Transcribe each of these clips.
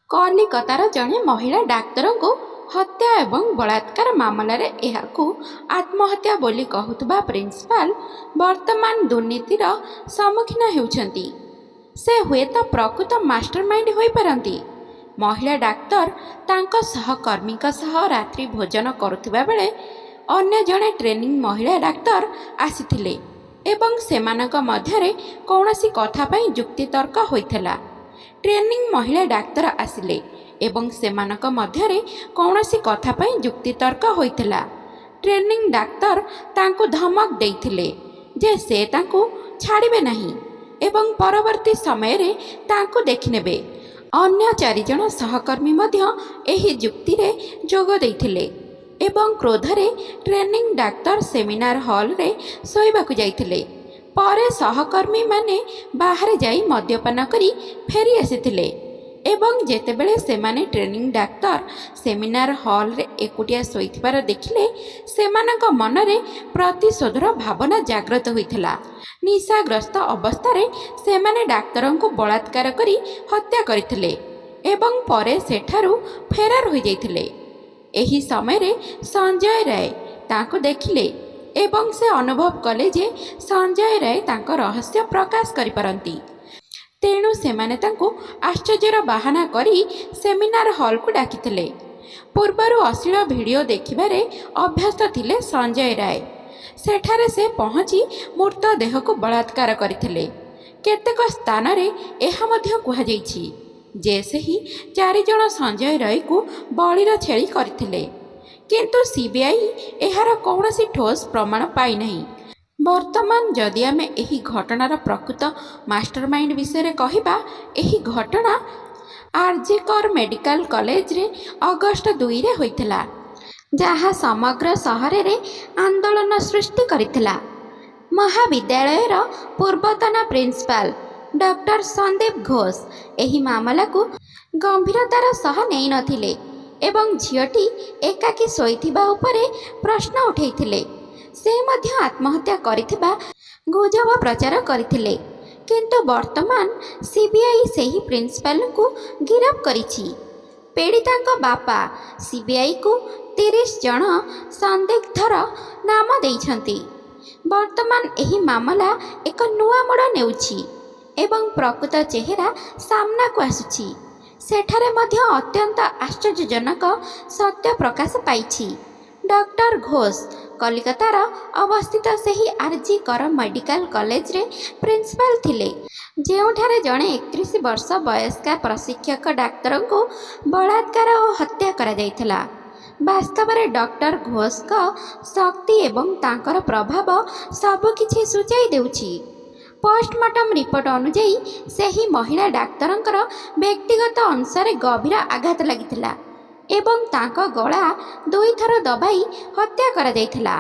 କଲିକତାର ଜଣେ ମହିଳା ଡାକ୍ତରଙ୍କୁ ହତ୍ୟା ଏବଂ ବଳାତ୍କାର ମାମଲାରେ ଏହାକୁ ଆତ୍ମହତ୍ୟା ବୋଲି କହୁଥିବା ପ୍ରିନ୍ସିପାଲ ବର୍ତ୍ତମାନ ଦୁର୍ନୀତିର ସମ୍ମୁଖୀନ ହେଉଛନ୍ତି। ସେ ହୁଏତ ପ୍ରକୃତ ମାଷ୍ଟରମାଇଣ୍ଡ ହୋଇପାରନ୍ତି। ମହିଳା ଡାକ୍ତର ତାଙ୍କ ସହକର୍ମୀଙ୍କ ସହ ରାତ୍ରି ଭୋଜନ କରୁଥିବା ବେଳେ ଅନ୍ୟ ଜଣେ ଟ୍ରେନିଂ ମହିଳା ଡାକ୍ତର ଆସିଥିଲେ ଏବଂ ସେମାନଙ୍କ ମଧ୍ୟରେ କୌଣସି କଥା ପାଇଁ ଯୁକ୍ତିତର୍କ ହୋଇଥିଲା। ଟ୍ରେନିଂ ମହିଳା ଡାକ୍ତର ଆସିଲେ ଏବଂ ସେମାନଙ୍କ ମଧ୍ୟରେ କୌଣସି କଥା ପାଇଁ ଯୁକ୍ତିତର୍କ ହୋଇଥିଲା। ଟ୍ରେନିଂ ଡାକ୍ତର ତାଙ୍କୁ ଧମକ ଦେଇଥିଲେ ଯେ ସେ ତାଙ୍କୁ ଛାଡ଼ିବେ ନାହିଁ ଏବଂ ପରବର୍ତ୍ତୀ ସମୟରେ ତାଙ୍କୁ ଦେଖିନେବେ। ଅନ୍ୟ 4 ଜଣ ସହକର୍ମୀ ମଧ୍ୟ ଏହି ଯୁକ୍ତିରେ ଯୋଗ ଦେଇଥିଲେ ଏବଂ କ୍ରୋଧରେ ଟ୍ରେନିଂ ଡାକ୍ତର ସେମିନାର ହଲରେ ଶୋଇବାକୁ ଯାଇଥିଲେ। ପରେ ସହକର୍ମୀମାନେ ବାହାରେ ଯାଇ ମଦ୍ୟପାନ କରି ଫେରି ଆସିଥିଲେ ଏବଂ ଯେତେବେଳେ ସେମାନେ ଟ୍ରେନିଂ ଡାକ୍ତର ସେମିନାର ହଲରେ ଏକୁଟିଆ ଶୋଇଥିବାର ଦେଖିଲେ, ସେମାନଙ୍କ ମନରେ ପ୍ରତିଶୋଧର ଭାବନା ଜାଗ୍ରତ ହୋଇଥିଲା। ନିଶାଗ୍ରସ୍ତ ଅବସ୍ଥାରେ ସେମାନେ ଡାକ୍ତରଙ୍କୁ ବଳାତ୍କାର କରି ହତ୍ୟା କରିଥିଲେ ଏବଂ ପରେ ସେଠାରୁ ଫେରାର ହୋଇଯାଇଥିଲେ। ଏହି ସମୟରେ ସଞ୍ଜୟ ରାୟ ତାଙ୍କୁ ଦେଖିଲେ ଏବଂ ସେ ଅନୁଭବ କଲେ ଯେ ସଞ୍ଜୟ ରାୟ ତାଙ୍କ ରହସ୍ୟ ପ୍ରକାଶ କରିପାରନ୍ତି। ତେଣୁ ସେମାନେ ତାଙ୍କୁ ଆଶ୍ଚର୍ଯ୍ୟର ବାହାନା କରି ସେମିନାର ହଲକୁ ଡାକିଥିଲେ। ପୂର୍ବରୁ ଅଶ୍ଳୀଳ ଭିଡ଼ିଓ ଦେଖିବାରେ ଅଭ୍ୟସ୍ତ ଥିଲେ ସଞ୍ଜୟ ରାୟ। ସେଠାରେ ସେ ପହଞ୍ଚି ମୃତଦେହକୁ ବଳାତ୍କାର କରିଥିଲେ। କେତେକ ସ୍ଥାନରେ ଏହା ମଧ୍ୟ କୁହାଯାଇଛି ଯେ ସେହି 4 ଜଣ ସଞ୍ଜୟ ରାୟକୁ ବଳିର ଛେଳି କରିଥିଲେ, କିନ୍ତୁ ସିବିଆଇ ଏହାର କୌଣସି ଠୋସ୍ ପ୍ରମାଣ ପାଇନାହିଁ। ବର୍ତ୍ତମାନ ଯଦି ଆମେ ଏହି ଘଟଣାର ପ୍ରକୃତ ମାଷ୍ଟରମାଇଣ୍ଡ ବିଷୟରେ କହିବା, ଏହି ଘଟଣା ଆର୍‌ଜେ କର ମେଡିକାଲ କଲେଜରେ ଅଗଷ୍ଟ 2ରେ ହୋଇଥିଲା, ଯାହା ସମଗ୍ର ସହରରେ ଆନ୍ଦୋଳନ ସୃଷ୍ଟି କରିଥିଲା। ମହାବିଦ୍ୟାଳୟର ପୂର୍ବତନ ପ୍ରିନ୍ସିପାଲ ଡକ୍ଟର ସନ୍ଦୀପ ଘୋଷ ଏହି ମାମଲାକୁ ଗମ୍ଭୀରତାର ସହ ନେଇନଥିଲେ ଏବଂ ଝିଅଟି ଏକାକୀ ଶୋଇଥିବା ଉପରେ ପ୍ରଶ୍ନ ଉଠାଇଥିଲେ। ସେ ମଧ୍ୟ ଆତ୍ମହତ୍ୟା କରିଥିବା ଗୁଜବ ପ୍ରଚାର କରିଥିଲେ, କିନ୍ତୁ ବର୍ତ୍ତମାନ ସିବିଆଇ ସେହି ପ୍ରିନ୍ସିପାଲଙ୍କୁ ଗିରଫ କରିଛି। ପୀଡ଼ିତାଙ୍କ ବାପା ସିବିଆଇକୁ 30 ଜଣ ସନ୍ଦିଗ୍ଧର ନାମ ଦେଇଛନ୍ତି। ବର୍ତ୍ତମାନ ଏହି ମାମଲା ଏକ ନୂଆ ମୋଡ଼ ନେଉଛି ଏବଂ ପ୍ରକୃତ ଚେହେରା ସାମ୍ନାକୁ ଆସୁଛି। ସେଠାରେ ମଧ୍ୟ ଅତ୍ୟନ୍ତ ଆଶ୍ଚର୍ଯ୍ୟଜନକ ସତ୍ୟ ପ୍ରକାଶ ପାଇଛି। ଡକ୍ଟର ଘୋଷ କଲିକତାର ଅବସ୍ଥିତ ସେହି ଆର୍‌ଜି କର ମେଡିକାଲ କଲେଜରେ ପ୍ରିନ୍ସିପାଲ ଥିଲେ, ଯେଉଁଠାରେ ଜଣେ 31 ବର୍ଷ ବୟସ୍କା ପ୍ରଶିକ୍ଷକ ଡାକ୍ତରଙ୍କୁ ବଳାତ୍କାର ଓ ହତ୍ୟା କରାଯାଇଥିଲା। ବାସ୍ତବରେ ଡକ୍ଟର ଘୋଷଙ୍କ ଶକ୍ତି ଏବଂ ତାଙ୍କର ପ୍ରଭାବ ସବୁକିଛି ସୂଚାଇ ଦେଉଛି। ପୋଷ୍ଟମର୍ଟମ ରିପୋର୍ଟ ଅନୁଯାୟୀ ସେହି ମହିଳା ଡାକ୍ତରଙ୍କର ବ୍ୟକ୍ତିଗତ ଅଂଶରେ ଗଭୀର ଆଘାତ ଲାଗିଥିଲା ଏବଂ ତାଙ୍କ ଗଳା 2 ଥର ଦବାଇ ହତ୍ୟା କରାଯାଇଥିଲା।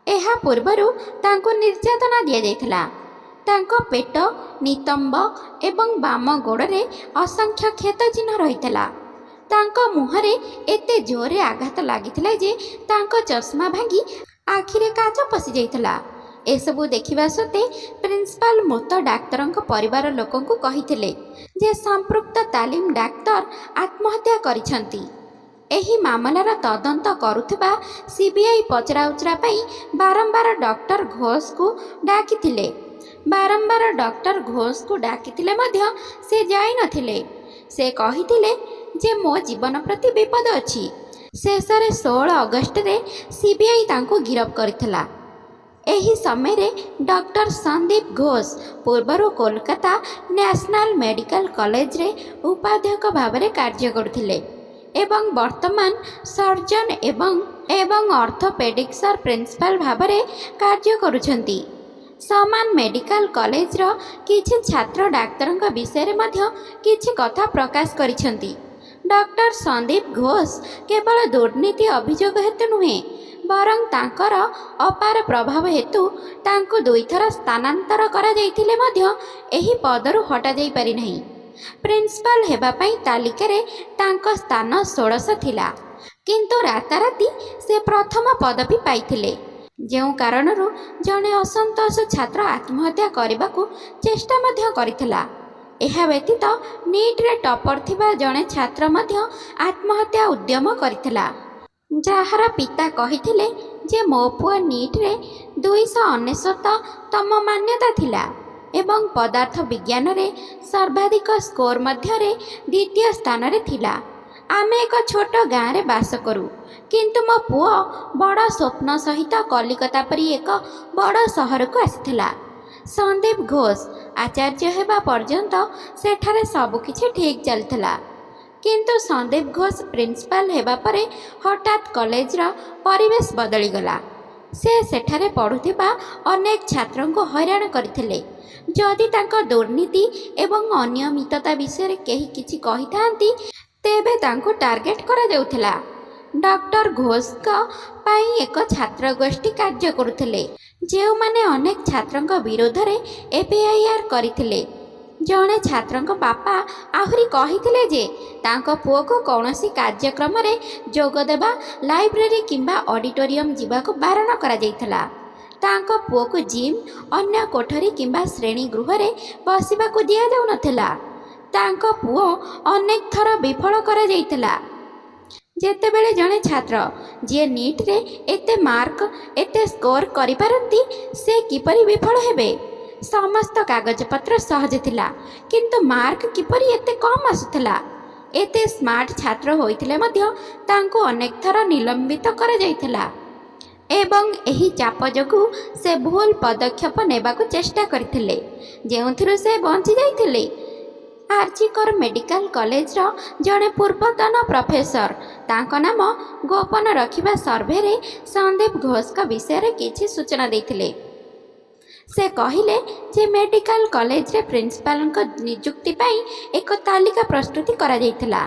ଏହା ପୂର୍ବରୁ ତାଙ୍କୁ ନିର୍ଯାତନା ଦିଆଯାଇଥିଲା। ତାଙ୍କ ପେଟ, ନିତମ୍ବ ଏବଂ ବାମ ଗୋଡ଼ରେ ଅସଂଖ୍ୟ କ୍ଷତ ଚିହ୍ନ ରହିଥିଲା। ତାଙ୍କ ମୁହଁରେ ଏତେ ଜୋରରେ ଆଘାତ ଲାଗିଥିଲା ଯେ ତାଙ୍କ ଚଷମା ଭାଙ୍ଗି ଆଖିରେ କାଚ ପଶିଯାଇଥିଲା। ଏସବୁ ଦେଖିବା ସତ୍ତ୍ୱେ ପ୍ରିନ୍ସିପାଲ ମୃତ ଡାକ୍ତରଙ୍କ ପରିବାର ଲୋକଙ୍କୁ କହିଥିଲେ ଯେ ସମ୍ପୃକ୍ତ ତାଲିମ ଡାକ୍ତର ଆତ୍ମହତ୍ୟା କରିଛନ୍ତି। ଏହି ମାମଲାର ତଦନ୍ତ କରୁଥିବା ସିବିଆଇ ପଚରାଉଚରା ପାଇଁ ବାରମ୍ବାର ଡକ୍ଟର ଘୋଷଙ୍କୁ ଡାକିଥିଲେ। ବାରମ୍ବାର ଡକ୍ଟର ଘୋଷଙ୍କୁ ଡାକିଥିଲେ ମଧ୍ୟ ସେ ଯାଇନଥିଲେ। ସେ କହିଥିଲେ ଯେ ମୋ ଜୀବନ ପ୍ରତି ବିପଦ ଅଛି। ଶେଷରେ 16 ଅଗଷ୍ଟରେ ସିବିଆଇ ତାଙ୍କୁ ଗିରଫ କରିଥିଲା। ଏହି ସମୟରେ ଡକ୍ଟର ସନ୍ଦୀପ ଘୋଷ ପୂର୍ବରୁ କୋଲକାତା ନ୍ୟାସନାଲ ମେଡିକାଲ କଲେଜରେ ଉପାଧ୍ୟକ୍ଷ ଭାବରେ କାର୍ଯ୍ୟ କରୁଥିଲେ ଏବଂ ବର୍ତ୍ତମାନ ସର୍ଜନ ଏବଂ ଅର୍ଥୋପେଡିକ୍ସର ପ୍ରିନ୍ସିପାଲ ଭାବରେ କାର୍ଯ୍ୟ କରୁଛନ୍ତି। ସମାନ ମେଡିକାଲ କଲେଜର କିଛି ଛାତ୍ର ଡାକ୍ତରଙ୍କ ବିଷୟରେ ମଧ୍ୟ କିଛି କଥା ପ୍ରକାଶ କରିଛନ୍ତି। ଡକ୍ଟର ସନ୍ଦୀପ ଘୋଷ କେବଳ ଦୁର୍ନୀତି ଅଭିଯୋଗ ହେତୁ ନୁହେଁ, ବରଂ ତାଙ୍କର ଅପାର ପ୍ରଭାବ ହେତୁ ତାଙ୍କୁ 2 ଥର ସ୍ଥାନାନ୍ତର କରାଯାଇଥିଲେ ମଧ୍ୟ ଏହି ପଦରୁ ହଟାଯାଇ ପାରିନାହିଁ। ପ୍ରିନ୍ସିପାଲ ହେବା ପାଇଁ ତାଲିକାରେ ତାଙ୍କ ସ୍ଥାନ 1600 ଥିଲା, କିନ୍ତୁ ରାତାରାତି ସେ ପ୍ରଥମ ପଦବୀ ପାଇଥିଲେ, ଯେଉଁ କାରଣରୁ ଜଣେ ଅସନ୍ତୋଷ ଛାତ୍ର ଆତ୍ମହତ୍ୟା କରିବାକୁ ଚେଷ୍ଟା ମଧ୍ୟ କରିଥିଲା। ଏହା ବ୍ୟତୀତ ନିଟ୍ରେ ଟପର ଥିବା ଜଣେ ଛାତ୍ର ମଧ୍ୟ ଆତ୍ମହତ୍ୟା ଉଦ୍ୟମ କରିଥିଲା, ଯାହାର ପିତା କହିଥିଲେ ଯେ ମୋ ପୁଅ ନିଟ୍ରେ 299ତମ ମାନ୍ୟତା ଥିଲା ଏବଂ ପଦାର୍ଥ ବିଜ୍ଞାନରେ ସର୍ବାଧିକ ସ୍କୋର ମଧ୍ୟରେ ଦ୍ୱିତୀୟ ସ୍ଥାନରେ ଥିଲା। ଆମେ ଏକ ଛୋଟ ଗାଁରେ ବାସ କରୁ, କିନ୍ତୁ ମୋ ପୁଅ ବଡ଼ ସ୍ୱପ୍ନ ସହିତ କଲିକତା ପରି ଏକ ବଡ଼ ସହରକୁ ଆସିଥିଲା। ସନ୍ଦୀପ ଘୋଷ ଆଚାର୍ଯ୍ୟ ହେବା ପର୍ଯ୍ୟନ୍ତ ସେଠାରେ ସବୁକିଛି ଠିକ୍ ଚାଲିଥିଲା, କିନ୍ତୁ ସନ୍ଦୀପ ଘୋଷ ପ୍ରିନ୍ସିପାଲ ହେବା ପରେ ହଠାତ୍ କଲେଜର ପରିବେଶ ବଦଳିଗଲା। ସେ ସେଠାରେ ପଢ଼ୁଥିବା ଅନେକ ଛାତ୍ରଙ୍କୁ ହଇରାଣ କରିଥିଲେ। ଯଦି ତାଙ୍କ ଦୁର୍ନୀତି ଏବଂ ଅନିୟମିତତା ବିଷୟରେ କେହି କିଛି କହିଥାନ୍ତି, ତେବେ ତାଙ୍କୁ ଟାର୍ଗେଟ କରାଯାଉଥିଲା। ଡକ୍ଟର ଘୋଷଙ୍କ ପାଇଁ ଏକ ଛାତ୍ର ଗୋଷ୍ଠୀ କାର୍ଯ୍ୟ କରୁଥିଲେ, ଯେଉଁମାନେ ଅନେକ ଛାତ୍ରଙ୍କ ବିରୋଧରେ ଏଫଆଇଆର କରିଥିଲେ। ଜଣେ ଛାତ୍ରଙ୍କ ବାପା ଆହୁରି କହିଥିଲେ ଯେ ତାଙ୍କ ପୁଅକୁ କୌଣସି କାର୍ଯ୍ୟକ୍ରମରେ ଯୋଗ ଦେବା, ଲାଇବ୍ରେରୀ କିମ୍ବା ଅଡିଟୋରିୟମ୍ ଯିବାକୁ ବାରଣ କରାଯାଇଥିଲା। ତାଙ୍କ ପୁଅକୁ ଜିମ୍, ଅନ୍ୟ କୋଠରୀ କିମ୍ବା ଶ୍ରେଣୀ ଗୃହରେ ବସିବାକୁ ଦିଆଯାଉନଥିଲା। ତାଙ୍କ ପୁଅ ଅନେକ ଥର ବିଫଳ କରାଯାଇଥିଲା। ଯେତେବେଳେ ଜଣେ ଛାତ୍ର ଯିଏ ନିଟ୍ରେ ଏତେ ମାର୍କ, ଏତେ ସ୍କୋର କରିପାରନ୍ତି, ସେ କିପରି ବିଫଳ ହେବେ? ସମସ୍ତ କାଗଜପତ୍ର ସହଜ ଥିଲା, କିନ୍ତୁ ମାର୍କ କିପରି ଏତେ କମ୍ ଆସୁଥିଲା? ଏତେ ସ୍ମାର୍ଟ ଛାତ୍ର ହୋଇଥିଲେ ମଧ୍ୟ ତାଙ୍କୁ ଅନେକ ଥର ନିଲମ୍ବିତ କରାଯାଇଥିଲା ଏବଂ ଏହି ଚାପ ଯୋଗୁଁ ସେ ଭୁଲ ପଦକ୍ଷେପ ନେବାକୁ ଚେଷ୍ଟା କରିଥିଲେ, ଯେଉଁଥିରୁ ସେ ବଞ୍ଚି ଯାଇଥିଲେ। ଆର୍ଜିକର ମେଡିକାଲ କଲେଜର ଜଣେ ପୂର୍ବତନ ପ୍ରଫେସର ତାଙ୍କ ନାମ ଗୋପନ ରଖିବା ସର୍ଭେରେ ସନ୍ଦୀପ ଘୋଷଙ୍କ ବିଷୟରେ କିଛି ସୂଚନା ଦେଇଥିଲେ। ସେ କହିଲେ ଯେ ମେଡିକାଲ କଲେଜରେ ପ୍ରିନ୍ସିପାଲଙ୍କ ନିଯୁକ୍ତି ପାଇଁ ଏକ ତାଲିକା ପ୍ରସ୍ତୁତି କରାଯାଇଥିଲା।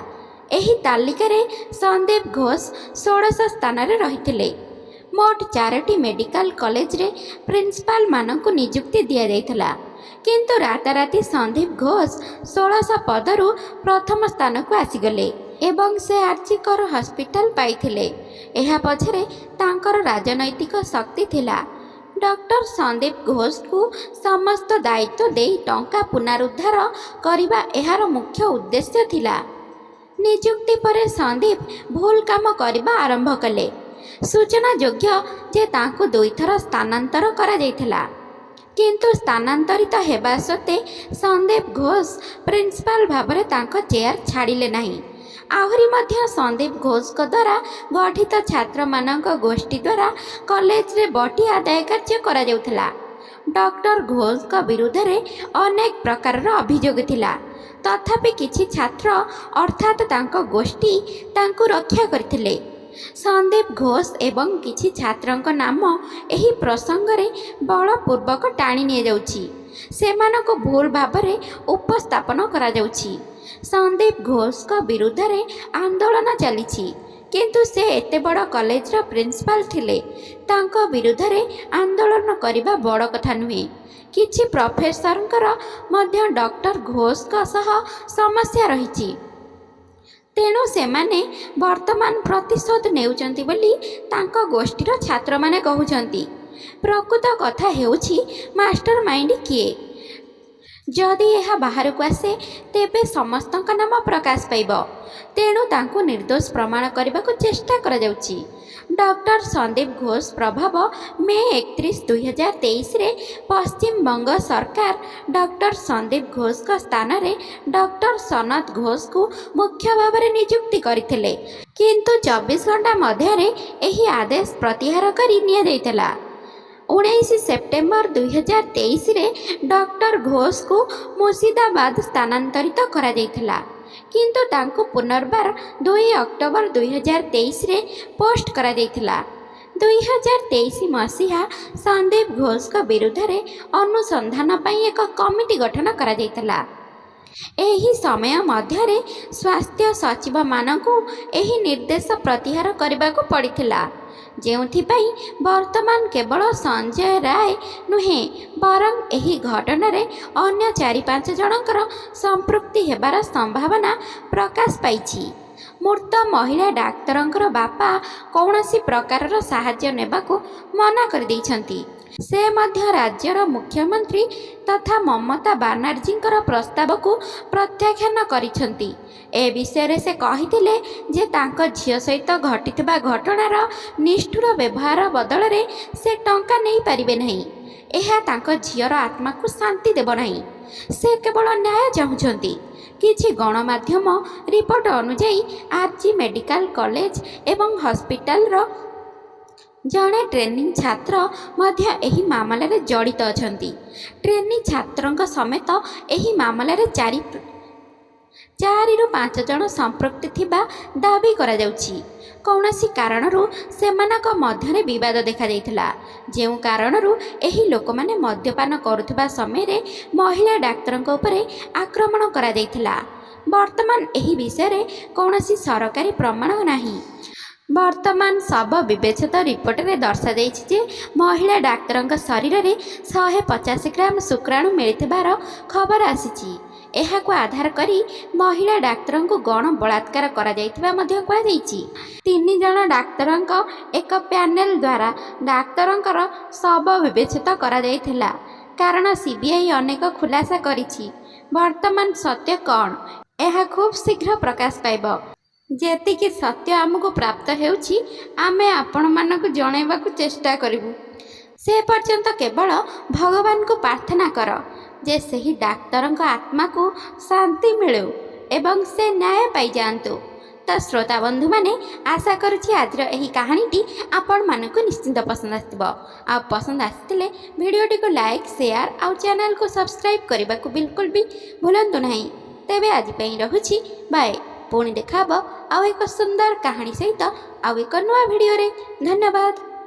ଏହି ତାଲିକାରେ ସନ୍ଦୀପ ଘୋଷ 1600 ସ୍ଥାନରେ ରହିଥିଲେ। ମୋଟ 4ଟି ମେଡିକାଲ କଲେଜରେ ପ୍ରିନ୍ସିପାଲମାନଙ୍କୁ ନିଯୁକ୍ତି ଦିଆଯାଇଥିଲା, କିନ୍ତୁ ରାତାରାତି ସନ୍ଦୀପ ଘୋଷ 1600 ପଦରୁ ପ୍ରଥମ ସ୍ଥାନକୁ ଆସିଗଲେ ଏବଂ ସେ ଆର୍ଜିକର ହସ୍ପିଟାଲ ପାଇଥିଲେ। ଏହା ପଛରେ ତାଙ୍କର ରାଜନୈତିକ ଶକ୍ତି ଥିଲା। ଡକ୍ଟର ସନ୍ଦୀପ ଘୋଷଙ୍କୁ ସମସ୍ତ ଦାୟିତ୍ୱ ଦେଇ ଟଙ୍କା ପୁନରୁଦ୍ଧାର କରିବା ଏହାର ମୁଖ୍ୟ ଉଦ୍ଦେଶ୍ୟ ଥିଲା। ନିଯୁକ୍ତି ପରେ ସନ୍ଦୀପ ଭୁଲ କାମ କରିବା ଆରମ୍ଭ କଲେ। ସୂଚନାଯୋଗ୍ୟ ଯେ ତାଙ୍କୁ 2 ଥର ସ୍ଥାନାନ୍ତର କରାଯାଇଥିଲା, କିନ୍ତୁ ସ୍ଥାନାନ୍ତରିତ ହେବା ସତ୍ତ୍ୱେ ସନ୍ଦୀପ ଘୋଷ ପ୍ରିନ୍ସିପାଲ ଭାବରେ ତାଙ୍କ ଚେୟାର ଛାଡ଼ିଲେ ନାହିଁ। ଆହୁରି ମଧ୍ୟ ସନ୍ଦୀପ ଘୋଷଙ୍କ ଦ୍ୱାରା ଗଠିତ ଛାତ୍ରମାନଙ୍କ ଗୋଷ୍ଠୀ ଦ୍ୱାରା କଲେଜରେ ବଟି ଆଦାୟ କାର୍ଯ୍ୟ କରାଯାଉଥିଲା। ଡକ୍ଟର ଘୋଷଙ୍କ ବିରୁଦ୍ଧରେ ଅନେକ ପ୍ରକାରର ଅଭିଯୋଗ ଥିଲା, ତଥାପି କିଛି ଛାତ୍ର ଅର୍ଥାତ୍ ତାଙ୍କ ଗୋଷ୍ଠୀ ତାଙ୍କୁ ରକ୍ଷା କରିଥିଲେ। ସନ୍ଦୀପ ଘୋଷ ଏବଂ କିଛି ଛାତ୍ରଙ୍କ ନାମ ଏହି ପ୍ରସଙ୍ଗରେ ବଳପୂର୍ବକ ଟାଣି ନିଆଯାଉଛି। ସେମାନଙ୍କୁ ଭୁଲ ଭାବରେ ଉପସ୍ଥାପନ କରାଯାଉଛି। ସନ୍ଦୀପ ଘୋଷଙ୍କ ବିରୁଦ୍ଧରେ ଆନ୍ଦୋଳନ ଚାଲିଛି, କିନ୍ତୁ ସେ ଏତେ ବଡ଼ କଲେଜର ପ୍ରିନ୍ସିପାଲ ଥିଲେ। ତାଙ୍କ ବିରୁଦ୍ଧରେ ଆନ୍ଦୋଳନ କରିବା ବଡ଼ କଥା ନୁହେଁ। କିଛି ପ୍ରଫେସରଙ୍କର ମଧ୍ୟ ଡକ୍ଟର ଘୋଷଙ୍କ ସହ ସମସ୍ୟା ରହିଛି, ତେଣୁ ସେମାନେ ବର୍ତ୍ତମାନ ପ୍ରତିଶୋଧ ନେଉଛନ୍ତି ବୋଲି ତାଙ୍କ ଗୋଷ୍ଠୀର ଛାତ୍ରମାନେ କହୁଛନ୍ତି। ପ୍ରକୃତ କଥା ହେଉଛି, ମାଷ୍ଟର ମାଇଣ୍ଡ କିଏ? ଯଦି ଏହା ବାହାରକୁ ଆସେ, ତେବେ ସମସ୍ତଙ୍କ ନାମ ପ୍ରକାଶ ପାଇବ। ତେଣୁ ତାଙ୍କୁ ନିର୍ଦ୍ଦୋଷ ପ୍ରମାଣ କରିବାକୁ ଚେଷ୍ଟା କରାଯାଉଛି। ଡକ୍ଟର ସନ୍ଦୀପ ଘୋଷ ପ୍ରଭାବ ମେ 31, 2023ରେ ପଶ୍ଚିମବଙ୍ଗ ସରକାର ଡକ୍ଟର ସନ୍ଦୀପ ଘୋଷଙ୍କ ସ୍ଥାନରେ ଡକ୍ଟର ସନତ ଘୋଷଙ୍କୁ ମୁଖ୍ୟ ଭାବରେ ନିଯୁକ୍ତି କରିଥିଲେ, କିନ୍ତୁ 24 ଘଣ୍ଟା ମଧ୍ୟରେ ଏହି ଆଦେଶ ପ୍ରତ୍ୟାହାର କରି ନିଆଯାଇଥିଲା। 19 ସେପ୍ଟେମ୍ବର 2023ରେ ଡକ୍ଟର ଘୋଷଙ୍କୁ ମୁର୍ସିଦାବାଦ ସ୍ଥାନାନ୍ତରିତ କରାଯାଇଥିଲା, କିନ୍ତୁ ତାଙ୍କୁ ପୁନର୍ବାର 2 ଅକ୍ଟୋବର 2023ରେ ପୋଷ୍ଟ କରାଯାଇଥିଲା। 2023 ମସିହା ସନ୍ଦୀପ ଘୋଷଙ୍କ ବିରୁଦ୍ଧରେ ଅନୁସନ୍ଧାନ ପାଇଁ ଏକ କମିଟି ଗଠନ କରାଯାଇଥିଲା। ଏହି ସମୟ ମଧ୍ୟରେ ସ୍ୱାସ୍ଥ୍ୟ ସଚିବମାନଙ୍କୁ ଏହି ନିର୍ଦ୍ଦେଶ ପ୍ରତ୍ୟାହାର କରିବାକୁ ପଡ଼ିଥିଲା, ଯେଉଁଥିପାଇଁ ବର୍ତ୍ତମାନ କେବଳ ସଞ୍ଜୟ ରାୟ ନୁହେଁ, ବରଂ ଏହି ଘଟଣାରେ ଅନ୍ୟ 4-5 ଜଣଙ୍କର ସମ୍ପୃକ୍ତି ହେବାର ସମ୍ଭାବନା ପ୍ରକାଶ ପାଇଛି। ମୃତ ମହିଳା ଡାକ୍ତରଙ୍କର ବାପା କୌଣସି ପ୍ରକାରର ସାହାଯ୍ୟ ନେବାକୁ ମନା କରିଦେଇଛନ୍ତି। ସେ ମଧ୍ୟ ରାଜ୍ୟର ମୁଖ୍ୟମନ୍ତ୍ରୀ ତଥା ମମତା ବାନାର୍ଜୀଙ୍କର ପ୍ରସ୍ତାବକୁ ପ୍ରତ୍ୟାଖ୍ୟାନ କରିଛନ୍ତି। ଏ ବିଷୟରେ ସେ କହିଥିଲେ ଯେ ତାଙ୍କ ଝିଅ ସହିତ ଘଟିଥିବା ଘଟଣାର ନିଷ୍ଠୁର ବ୍ୟବହାର ବଦଳରେ ସେ ଟଙ୍କା ନେଇପାରିବେ ନାହିଁ। ଏହା ତାଙ୍କ ଝିଅର ଆତ୍ମାକୁ ଶାନ୍ତି ଦେବ ନାହିଁ। ସେ କେବଳ ନ୍ୟାୟ ଚାହୁଁଛନ୍ତି। କିଛି ଗଣମାଧ୍ୟମ ରିପୋର୍ଟ ଅନୁଯାୟୀ ଆର୍ଜି ମେଡିକାଲ କଲେଜ ଏବଂ ହସ୍ପିଟାଲର ଜଣେ ଟ୍ରେନିଂ ଛାତ୍ର ମଧ୍ୟ ଏହି ମାମଲାରେ ଜଡ଼ିତ ଅଛନ୍ତି। ଟ୍ରେନିଂ ଛାତ୍ରଙ୍କ ସମେତ ଏହି ମାମଲାରେ 4ରୁ 5 ଜଣ ସମ୍ପୃକ୍ତି ଥିବା ଦାବି କରାଯାଉଛି। କୌଣସି କାରଣରୁ ସେମାନଙ୍କ ମଧ୍ୟରେ ବିବାଦ ଦେଖାଯାଇଥିଲା, ଯେଉଁ କାରଣରୁ ଏହି ଲୋକମାନେ ମଦ୍ୟପାନ କରୁଥିବା ସମୟରେ ମହିଳା ଡାକ୍ତରଙ୍କ ଉପରେ ଆକ୍ରମଣ କରାଯାଇଥିଲା। ବର୍ତ୍ତମାନ ଏହି ବିଷୟରେ କୌଣସି ସରକାରୀ ପ୍ରମାଣ ନାହିଁ। ବର୍ତ୍ତମାନ ଶବ ବିବେଚିତ ରିପୋର୍ଟରେ ଦର୍ଶାଯାଇଛି ଯେ ମହିଳା ଡାକ୍ତରଙ୍କ ଶରୀରରେ 150 ଗ୍ରାମ ଶୁକ୍ରାଣୁ ମିଳିଥିବାର ଖବର ଆସିଛି। ଏହାକୁ ଆଧାର କରି ମହିଳା ଡାକ୍ତରଙ୍କୁ ଗଣ ବଳାତ୍କାର କରାଯାଇଥିବା ମଧ୍ୟ କୁହାଯାଇଛି। 3 ଜଣ ଡାକ୍ତରଙ୍କ ଏକ ପ୍ୟାନେଲ ଦ୍ୱାରା ଡାକ୍ତରଙ୍କର ଶବ ବିବେଚିତ କରାଯାଇଥିଲା। କାରଣ ସିବିଆଇ ଅନେକ ଖୁଲାସା କରିଛି। ବର୍ତ୍ତମାନ ସତ୍ୟ କ'ଣ, ଏହା ଖୁବ୍ ଶୀଘ୍ର ପ୍ରକାଶ ପାଇବ। ଯେତିକି ସତ୍ୟ ଆମକୁ ପ୍ରାପ୍ତ ହେଉଛି ଆମେ ଆପଣମାନଙ୍କୁ ଜଣାଇବାକୁ ଚେଷ୍ଟା କରିବୁ। ସେ ପର୍ଯ୍ୟନ୍ତ କେବଳ ଭଗବାନଙ୍କୁ ପ୍ରାର୍ଥନା କର ଯେ ସେହି ଡାକ୍ତରଙ୍କ ଆତ୍ମାକୁ ଶାନ୍ତି ମିଳୁ ଏବଂ ସେ ନ୍ୟାୟ ପାଇଯାଆନ୍ତୁ। ତ ଶ୍ରୋତା ବନ୍ଧୁମାନେ, ଆଶା କରୁଛି ଆଜିର ଏହି କାହାଣୀଟି ଆପଣମାନଙ୍କୁ ନିଶ୍ଚିନ୍ତ ପସନ୍ଦ ଆସିଥିବ। ଆଉ ପସନ୍ଦ ଆସିଥିଲେ ଭିଡ଼ିଓଟିକୁ ଲାଇକ୍, ସେୟାର ଆଉ ଚ୍ୟାନେଲକୁ ସବସ୍କ୍ରାଇବ୍ କରିବାକୁ ବିଲକୁଲ ବି ଭୁଲନ୍ତୁ ନାହିଁ। ତେବେ ଆଜି ପାଇଁ ରହୁଛି, ବାଏ। ପୁଣି ଦେଖା ହେବ ଆଉ ଏକ ସୁନ୍ଦର କାହାଣୀ ସହିତ ଆଉ ଏକ ନୂଆ ଭିଡ଼ିଓରେ। ଧନ୍ୟବାଦ।